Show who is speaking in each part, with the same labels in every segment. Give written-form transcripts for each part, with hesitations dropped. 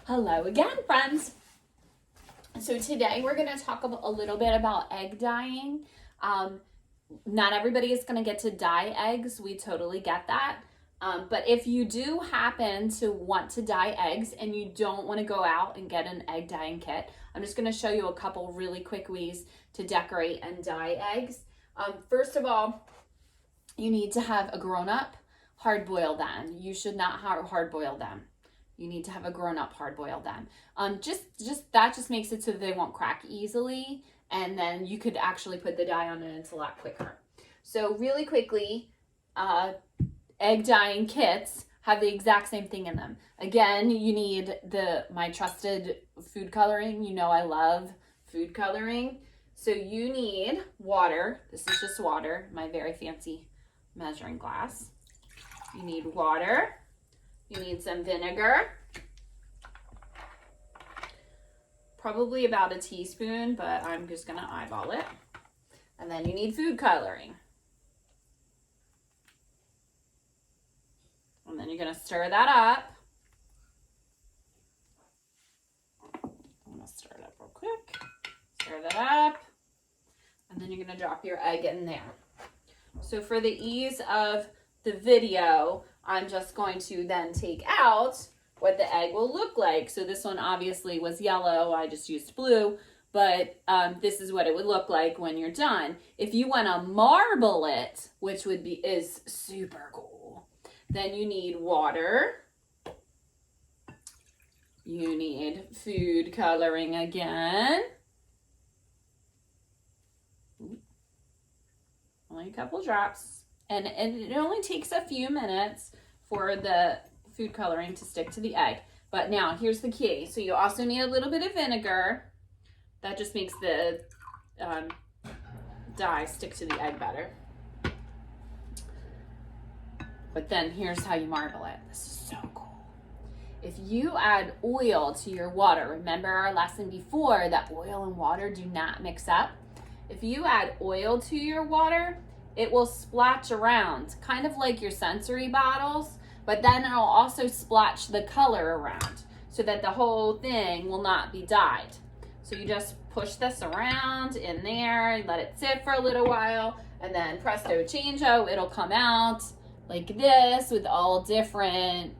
Speaker 1: Hello again, friends. So today we're going to talk a little bit about egg dyeing. Not everybody is going to get to dye eggs. We totally get that. But if you do happen to want to dye eggs and you don't want to go out and get an egg dyeing kit, I'm just going to show you a couple really quick ways to decorate and dye eggs. First of all, you need to have a grown-up hard-boil them. You should not hard-boil them. You need to have a grown-up hard-boiled them. That just makes it so that they won't crack easily, and then you could actually put the dye on and it's a lot quicker. So really quickly, egg dyeing kits have the exact same thing in them. Again, you need my trusted food coloring. You know I love food coloring. So you need water. This is just water, my very fancy measuring glass. You need water. You need some vinegar, probably about a teaspoon, but I'm just gonna eyeball it. And then you need food coloring. And then you're gonna stir that up. I'm gonna stir it up real quick. Stir that up. And then you're gonna drop your egg in there. So for the ease of the video, I'm just going to then take out what the egg will look like. So this one obviously was yellow. I just used blue, but this is what it would look like when you're done. If you want to marble it, which is super cool, then you need water. You need food coloring again. Only a couple drops. And it only takes a few minutes for the food coloring to stick to the egg. But now, here's the key. So you also need a little bit of vinegar. That just makes the dye stick to the egg better. But then here's how you marble it. This is so cool. If you add oil to your water, remember our lesson before that oil and water do not mix up? If you add oil to your water, it will splotch around, kind of like your sensory bottles, but then it'll also splotch the color around so that the whole thing will not be dyed. So you just push this around in there, let it sit for a little while, and then presto changeo, it'll come out like this with all different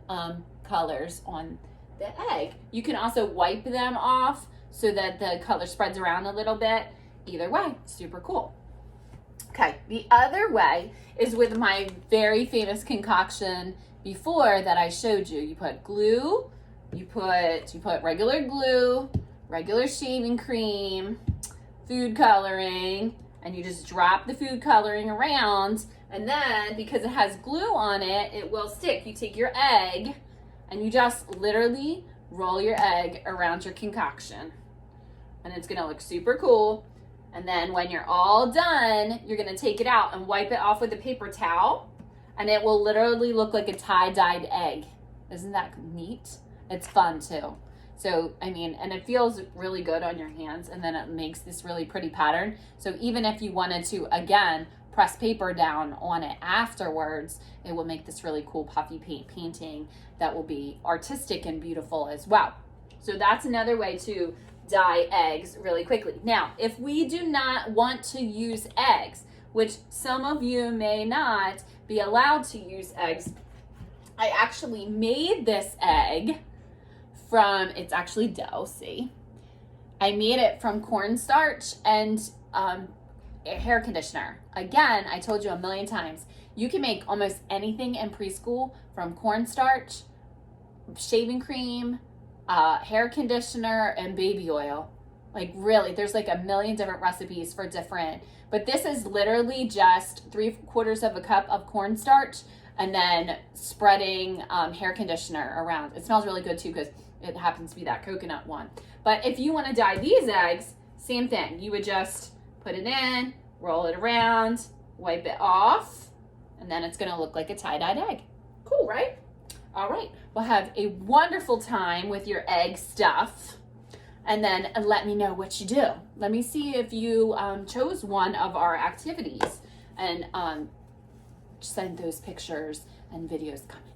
Speaker 1: colors on the egg. You can also wipe them off so that the color spreads around a little bit. Either way, super cool. Okay, the other way is with my very famous concoction before that I showed you. You put glue, you put regular glue, regular shaving cream, food coloring, and you just drop the food coloring around, and then because it has glue on it, it will stick. You take your egg and you just literally roll your egg around your concoction, and it's gonna look super cool. And then when you're all done, you're gonna take it out and wipe it off with a paper towel, and it will literally look like a tie-dyed egg. Isn't that neat? It's fun too. So, I mean, and it feels really good on your hands, and then it makes this really pretty pattern. So even if you wanted to, again, press paper down on it afterwards, it will make this really cool puffy paint painting that will be artistic and beautiful as well. So that's another way to dye eggs really quickly. Now, if we do not want to use eggs, which some of you may not be allowed to use eggs, I actually made this egg from, it's actually dough, see? I made it from cornstarch and hair conditioner. Again, I told you a million times, you can make almost anything in preschool from cornstarch, shaving cream, hair conditioner, and baby oil. Like really, there's like a million different recipes for different, but this is literally just 3/4 of a cup of cornstarch and then spreading hair conditioner around. It smells really good too because it happens to be that coconut one. But if you want to dye these eggs, same thing. You would just put it in, roll it around, wipe it off, and then it's gonna look like a tie-dyed egg. Cool, right? All right, well, have a wonderful time with your egg stuff, and then let me know what you do. Let me see if you chose one of our activities, and send those pictures and videos coming.